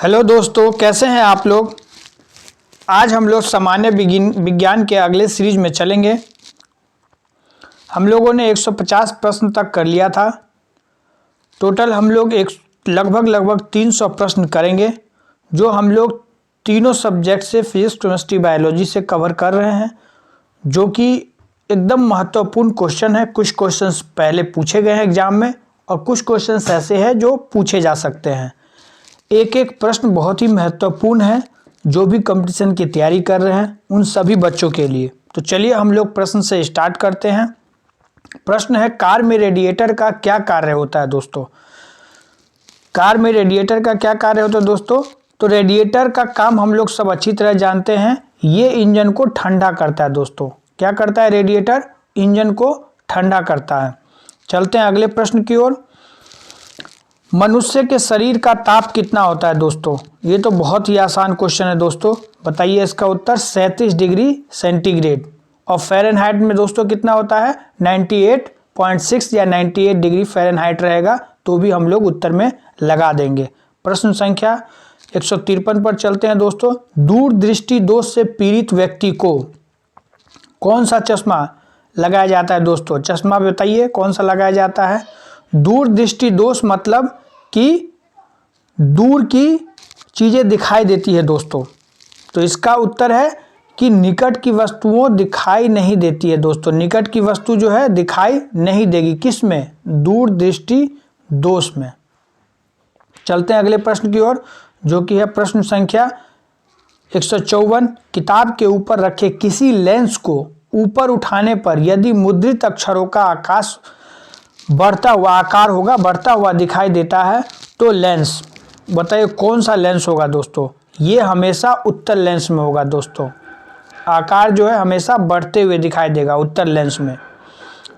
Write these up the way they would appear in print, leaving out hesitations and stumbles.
Hello दोस्तों, कैसे हैं आप लोग। आज हम लोग सामान्य विज्ञान के अगले सीरीज में चलेंगे। हम लोगों ने 150 प्रश्न तक कर लिया था। टोटल हम लोग लगभग 300 प्रश्न करेंगे, जो हम लोग तीनों सब्जेक्ट से फिजिक्स, केमिस्ट्री, बायोलॉजी से कवर कर रहे हैं, जो कि एकदम महत्वपूर्ण क्वेश्चन है। कुछ क्वेश्चंस पहले पूछे गए हैं एग्जाम में और कुछ क्वेश्चंस ऐसे हैं जो पूछे जा सकते हैं। एक एक प्रश्न बहुत ही महत्वपूर्ण है, जो भी कंपटीशन की तैयारी कर रहे हैं उन सभी बच्चों के लिए। तो चलिए हम लोग प्रश्न से स्टार्ट करते हैं। प्रश्न है, कार में रेडिएटर का क्या कार्य होता है दोस्तों। कार में रेडिएटर का क्या कार्य होता है दोस्तों। तो रेडिएटर का काम हम लोग सब अच्छी तरह जानते हैं, ये इंजन को ठंडा करता है दोस्तों। क्या करता है रेडिएटर? इंजन को ठंडा करता है। चलते हैं अगले प्रश्न की ओर। मनुष्य के शरीर का ताप कितना होता है दोस्तों। ये तो बहुत ही आसान क्वेश्चन है दोस्तों। बताइए इसका उत्तर। 37 डिग्री सेंटीग्रेड। और फ़ारेनहाइट में दोस्तों कितना होता है? 98.6 या 98 डिग्री फ़ारेनहाइट रहेगा, तो भी हम लोग उत्तर में लगा देंगे। प्रश्न संख्या 153 पर चलते हैं दोस्तों। दूरदृष्टि दोष से पीड़ित व्यक्ति को कौन सा चश्मा लगाया जाता है दोस्तों। चश्मा बताइए कौन सा लगाया जाता है। दूरदृष्टि दोष मतलब कि दूर की चीज़ें दिखाई देती है दोस्तों। तो इसका उत्तर है कि निकट की वस्तुओं दिखाई नहीं देती है दोस्तों। निकट की वस्तु जो है दिखाई नहीं देगी, किस में? दूरदृष्टि दोष में। चलते हैं अगले प्रश्न की ओर, जो कि है प्रश्न संख्या 154। किताब के ऊपर रखे किसी लेंस को ऊपर उठाने पर यदि मुद्रित अक्षरों का आकाश बढ़ता हुआ आकार होगा, बढ़ता हुआ दिखाई देता है, तो लेंस बताइए कौन सा लेंस होगा दोस्तों। ये हमेशा उत्तल लेंस में होगा दोस्तों। आकार जो है हमेशा बढ़ते हुए दिखाई देगा उत्तल लेंस में।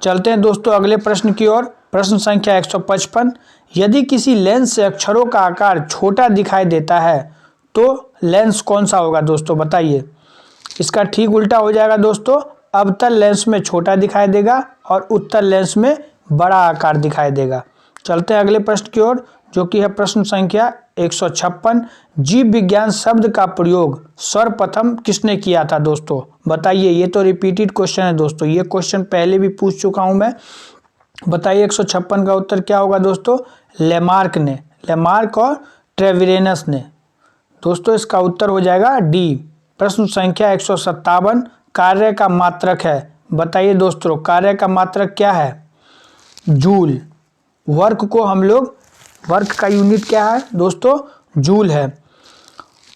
चलते हैं दोस्तों अगले प्रश्न की ओर। प्रश्न संख्या 155। यदि किसी लेंस से अक्षरों का आकार छोटा दिखाई देता है तो लेंस कौन सा होगा दोस्तों, बताइए। इसका ठीक उल्टा हो जाएगा दोस्तों। अवतल लेंस में छोटा दिखाई देगा और उत्तल लेंस में बड़ा आकार दिखाई देगा। चलते हैं अगले प्रश्न की ओर, जो कि है प्रश्न संख्या 156। जीव विज्ञान शब्द का प्रयोग सर्वप्रथम किसने किया था दोस्तों, बताइए। ये तो रिपीटेड क्वेश्चन है दोस्तों, ये क्वेश्चन पहले भी पूछ चुका हूं मैं। बताइए 156 का उत्तर क्या होगा दोस्तों। लेमार्क ने। लेमार्क और ट्रेविरेनस ने। दोस्तों इसका उत्तर हो जाएगा डी। प्रश्न संख्या 157। कार्य का मात्रक है, बताइए दोस्तों। कार्य का मात्रक क्या है? जूल। वर्क को हम लोग, वर्क का यूनिट क्या है दोस्तों? जूल है।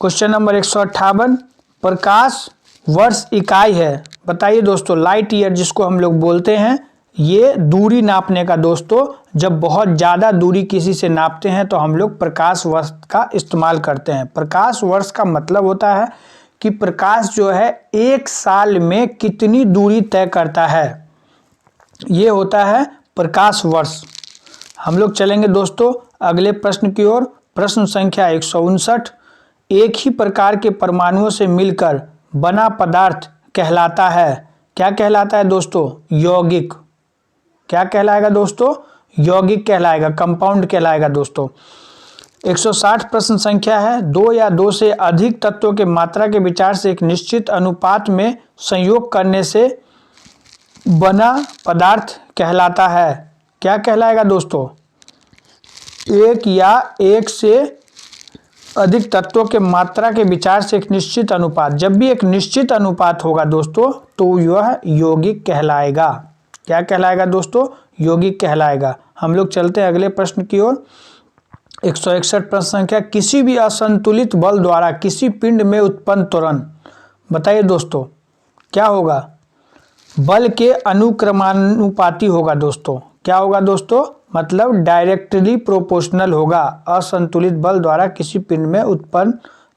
Question number 158। प्रकाश वर्ष इकाई है, बताइए दोस्तों। लाइट ईयर जिसको हम लोग बोलते हैं, ये दूरी नापने का दोस्तों। जब बहुत ज़्यादा दूरी किसी से नापते हैं तो हम लोग प्रकाश वर्ष का इस्तेमाल करते हैं। प्रकाश वर्ष का मतलब होता है कि प्रकाश जो है एक साल में कितनी दूरी तय करता है, ये होता है प्रकाश वर्ष। हम लोग चलेंगे दोस्तों अगले प्रश्न की ओर। प्रश्न संख्या 159। एक ही प्रकार के परमाणुओं से मिलकर बना पदार्थ कहलाता है, क्या कहलाता है दोस्तों? यौगिक। क्या कहलाएगा दोस्तों? यौगिक कहलाएगा, कंपाउंड कहलाएगा दोस्तों। 160 प्रश्न संख्या है। दो या दो से अधिक तत्वों के मात्रा के विचार से एक निश्चित अनुपात में संयोग करने से बना पदार्थ कहलाता है, क्या कहलाएगा दोस्तों? एक या एक से अधिक तत्वों के मात्रा के विचार से एक निश्चित अनुपात। जब भी एक निश्चित अनुपात होगा दोस्तों तो यह यौगिक कहलाएगा। क्या कहलाएगा दोस्तों? यौगिक कहलाएगा। हम लोग चलते हैं अगले प्रश्न की ओर। 161 प्रश्न संख्या। किसी भी असंतुलित बल द्वारा किसी पिंड में उत्पन्न त्वरण, बताइए दोस्तों क्या होगा? बल के अनुक्रमानुपाती होगा दोस्तों। क्या होगा दोस्तों? मतलब डायरेक्टली प्रोपोर्शनल होगा। असंतुलित बल द्वारा किसी पिंड में उत्पन्न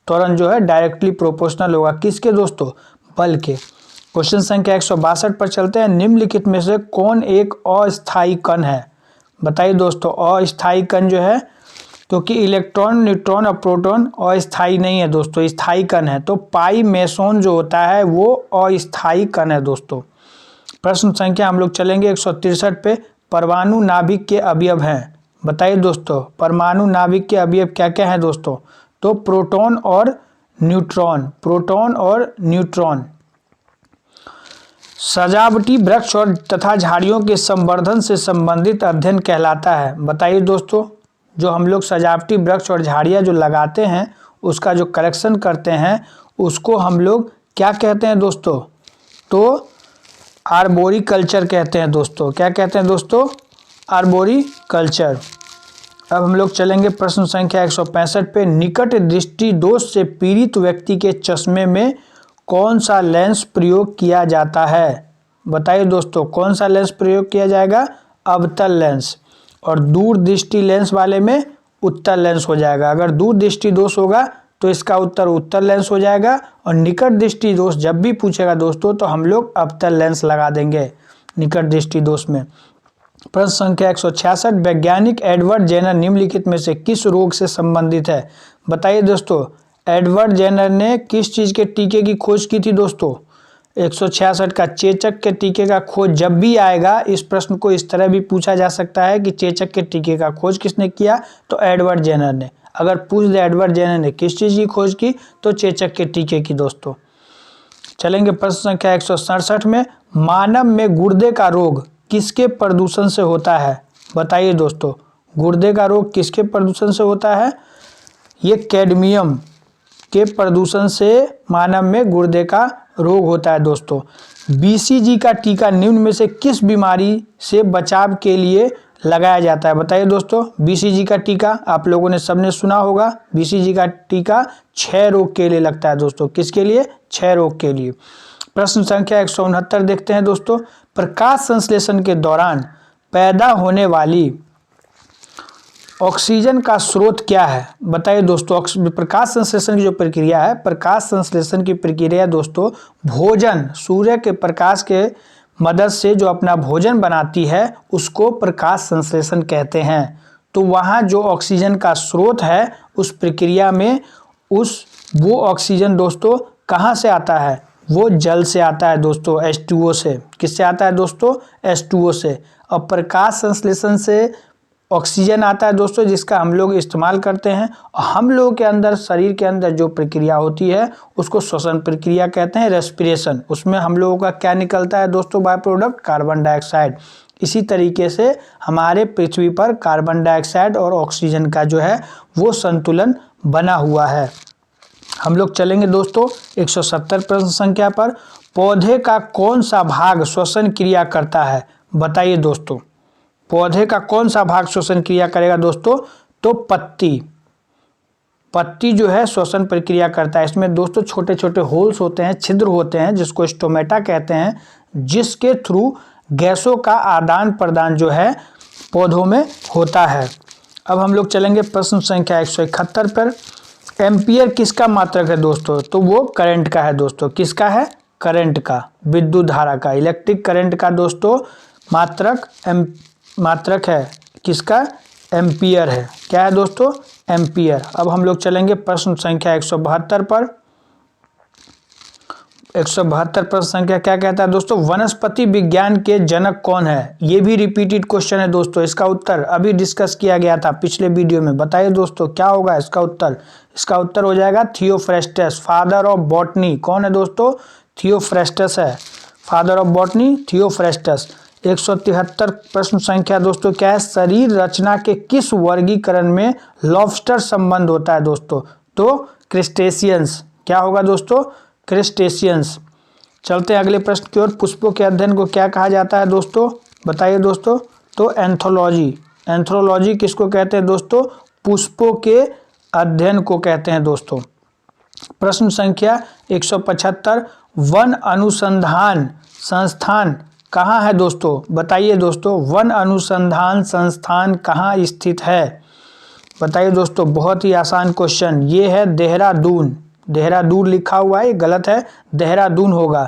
त्वरण जो है डायरेक्टली प्रोपोर्शनल होगा, किसके दोस्तों? बल के। क्वेश्चन संख्या 162 पर चलते हैं। निम्नलिखित में से कौन एक अस्थायी कण है, बताइए दोस्तों। अस्थायी कण जो है, क्योंकि इलेक्ट्रॉन, न्यूट्रॉन और प्रोटॉन अस्थायी नहीं है दोस्तों, स्थायी कण है। तो पाई मेसोन जो होता है वो अस्थायी कण है दोस्तों। प्रश्न संख्या हम लोग चलेंगे 163 पे। परमाणु नाभिक के अवयव हैं, बताइए दोस्तों। परमाणु नाभिक के अवयव क्या क्या हैं दोस्तों? तो प्रोटॉन और न्यूट्रॉन, प्रोटॉन और न्यूट्रॉन। सजावटी वृक्ष और तथा झाड़ियों के संवर्धन से संबंधित अध्ययन कहलाता है। बताइए दोस्तों, जो हम लोग सजावटी वृक्ष और झाड़ियाँ जो लगाते हैं उसका जो कलेक्शन करते हैं उसको हम लोग क्या कहते हैं दोस्तों? तो आर्बोरिकल्चर कहते हैं दोस्तों। क्या कहते हैं दोस्तों? आर्बोरिकल्चर। अब हम लोग चलेंगे प्रश्न संख्या 165 पे। निकट दृष्टि दोष से पीड़ित व्यक्ति के चश्मे में कौन सा लेंस प्रयोग किया जाता है? बताइए दोस्तों, कौन सा लेंस प्रयोग किया जाएगा? अवतल लेंस। और दूर दृष्टि लेंस वाले में उत्तल लेंस हो जाएगा। अगर दूर दृष्टि दोष होगा तो इसका उत्तर उत्तल लेंस हो जाएगा, और निकट दृष्टि दोष जब भी पूछेगा दोस्तों तो हम लोग अवतल लेंस लगा देंगे निकट दृष्टि दोष में। प्रश्न संख्या 166। वैज्ञानिक एडवर्ड जेनर निम्नलिखित में से किस रोग से संबंधित है? बताइए दोस्तों, एडवर्ड जेनर ने किस चीज़ के टीके की खोज की थी दोस्तों? 166 का चेचक के टीके का खोज जब भी आएगा इस प्रश्न को इस तरह भी पूछा जा सकता है कि चेचक के टीके का खोज किसने किया? तो एडवर्ड जेनर ने। अगर पूछ दे एडवर्ड जेनर ने किस चीज़ की खोज की तो चेचक के टीके की दोस्तों। चलेंगे प्रश्न संख्या 167 में। मानव में गुर्दे का रोग किसके प्रदूषण से होता है? बताइए दोस्तों, गुर्दे का रोग किसके प्रदूषण से होता है? ये कैडमियम के प्रदूषण से मानव में गुर्दे का रोग होता है दोस्तों। बीसीजी का टीका निम्न में से किस बीमारी से बचाव के लिए लगाया जाता है? बताइए दोस्तों, बीसीजी का टीका आप लोगों ने सबने सुना होगा। बीसीजी का टीका क्षय रोग के लिए लगता है दोस्तों। किसके लिए? क्षय रोग के लिए। प्रश्न संख्या 169 देखते हैं दोस्तों। प्रकाश संश्लेषण के दौरान पैदा होने वाली ऑक्सीजन का स्रोत क्या है? बताइए दोस्तों, प्रकाश संश्लेषण की जो प्रक्रिया है, प्रकाश संश्लेषण की प्रक्रिया दोस्तों भोजन, सूर्य के प्रकाश के मदद से जो अपना भोजन बनाती है उसको प्रकाश संश्लेषण कहते हैं। तो वहाँ जो ऑक्सीजन का स्रोत है उस प्रक्रिया में वो ऑक्सीजन दोस्तों कहाँ से आता है? वो जल से आता है दोस्तों, H2O से। किससे आता है दोस्तों? H2O से। और प्रकाश संश्लेषण से ऑक्सीजन आता है दोस्तों जिसका हम लोग इस्तेमाल करते हैं। और हम लोगों के अंदर, शरीर के अंदर जो प्रक्रिया होती है उसको श्वसन प्रक्रिया कहते हैं, रेस्पिरेशन। उसमें हम लोगों का क्या निकलता है दोस्तों? By product carbon dioxide. इसी तरीके से हमारे पृथ्वी पर कार्बन डाइऑक्साइड और ऑक्सीजन का जो है वो संतुलन बना हुआ है। हम लोग चलेंगे दोस्तों 170 प्रश्न संख्या पर। पौधे का कौन सा भाग श्वसन क्रिया करता है? बताइए दोस्तों, पौधे का कौन सा भाग श्वसन क्रिया करेगा दोस्तों? तो पत्ती। पत्ती जो है श्वसन प्रक्रिया करता है। इसमें दोस्तों छोटे छोटे होल्स होते हैं, छिद्र होते हैं जिसको स्टोमेटा कहते हैं, जिसके थ्रू गैसों का आदान प्रदान जो है पौधों में होता है। अब हम लोग चलेंगे प्रश्न संख्या 171 पर। एम्पियर किसका मात्रक है दोस्तों? तो वो करंट का है दोस्तों। किसका है? करंट का, विद्युत धारा का, इलेक्ट्रिक करंट का दोस्तों मात्रक है किसका? एम्पियर है। क्या है दोस्तों? एम्पियर। अब हम लोग चलेंगे प्रश्न संख्या 172 पर। 172 प्रश्न संख्या क्या कहता है दोस्तों? वनस्पति विज्ञान के जनक कौन है? ये भी रिपीटेड क्वेश्चन है दोस्तों। इसका उत्तर अभी डिस्कस किया गया था पिछले वीडियो में। बताइए दोस्तों क्या होगा इसका उत्तर? इसका उत्तर हो जाएगा थियोफ्रेस्टस, फादर ऑफ बॉटनी। कौन है दोस्तों? थियोफ्रेस्टस है, फादर ऑफ बॉटनी थियोफ्रेस्टस। 173 प्रश्न संख्या दोस्तों क्या है? शरीर रचना के किस वर्गीकरण में लॉबस्टर संबंध होता है दोस्तों? तो क्रिस्टेशियंस। क्या होगा दोस्तों? क्रिस्टेशियंस। चलते हैं अगले प्रश्न की ओर। पुष्पों के अध्ययन को क्या कहा जाता है दोस्तों? बताइए दोस्तों। तो एंथोलॉजी। एंथ्रोलॉजी किसको कहते हैं दोस्तों? पुष्पों के अध्ययन को कहते हैं दोस्तों। प्रश्न संख्या 175। वन अनुसंधान संस्थान कहाँ है दोस्तों? बताइए दोस्तों, वन अनुसंधान संस्थान कहाँ स्थित है? बताइए दोस्तों, बहुत ही आसान क्वेश्चन। ये है देहरादून। देहरादून लिखा हुआ है, गलत है, देहरादून होगा।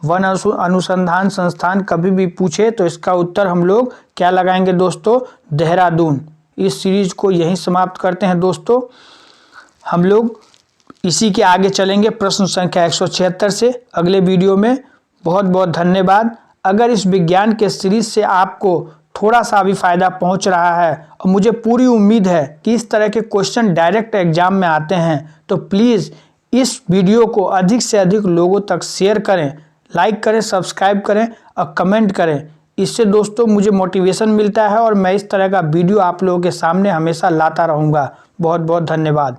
वन अनुसंधान संस्थान कभी भी पूछे तो इसका उत्तर हम लोग क्या लगाएंगे दोस्तों? देहरादून। इस सीरीज को यहीं समाप्त करते हैं दोस्तों। हम लोग इसी के आगे चलेंगे प्रश्न संख्या 176 से अगले वीडियो में। बहुत बहुत धन्यवाद। अगर इस विज्ञान के सीरीज से आपको थोड़ा सा भी फ़ायदा पहुंच रहा है और मुझे पूरी उम्मीद है कि इस तरह के क्वेश्चन डायरेक्ट एग्जाम में आते हैं, तो प्लीज़ इस वीडियो को अधिक से अधिक लोगों तक शेयर करें, लाइक करें, सब्सक्राइब करें और कमेंट करें। इससे दोस्तों मुझे मोटिवेशन मिलता है और मैं इस तरह का वीडियो आप लोगों के सामने हमेशा लाता रहूँगा। बहुत बहुत धन्यवाद।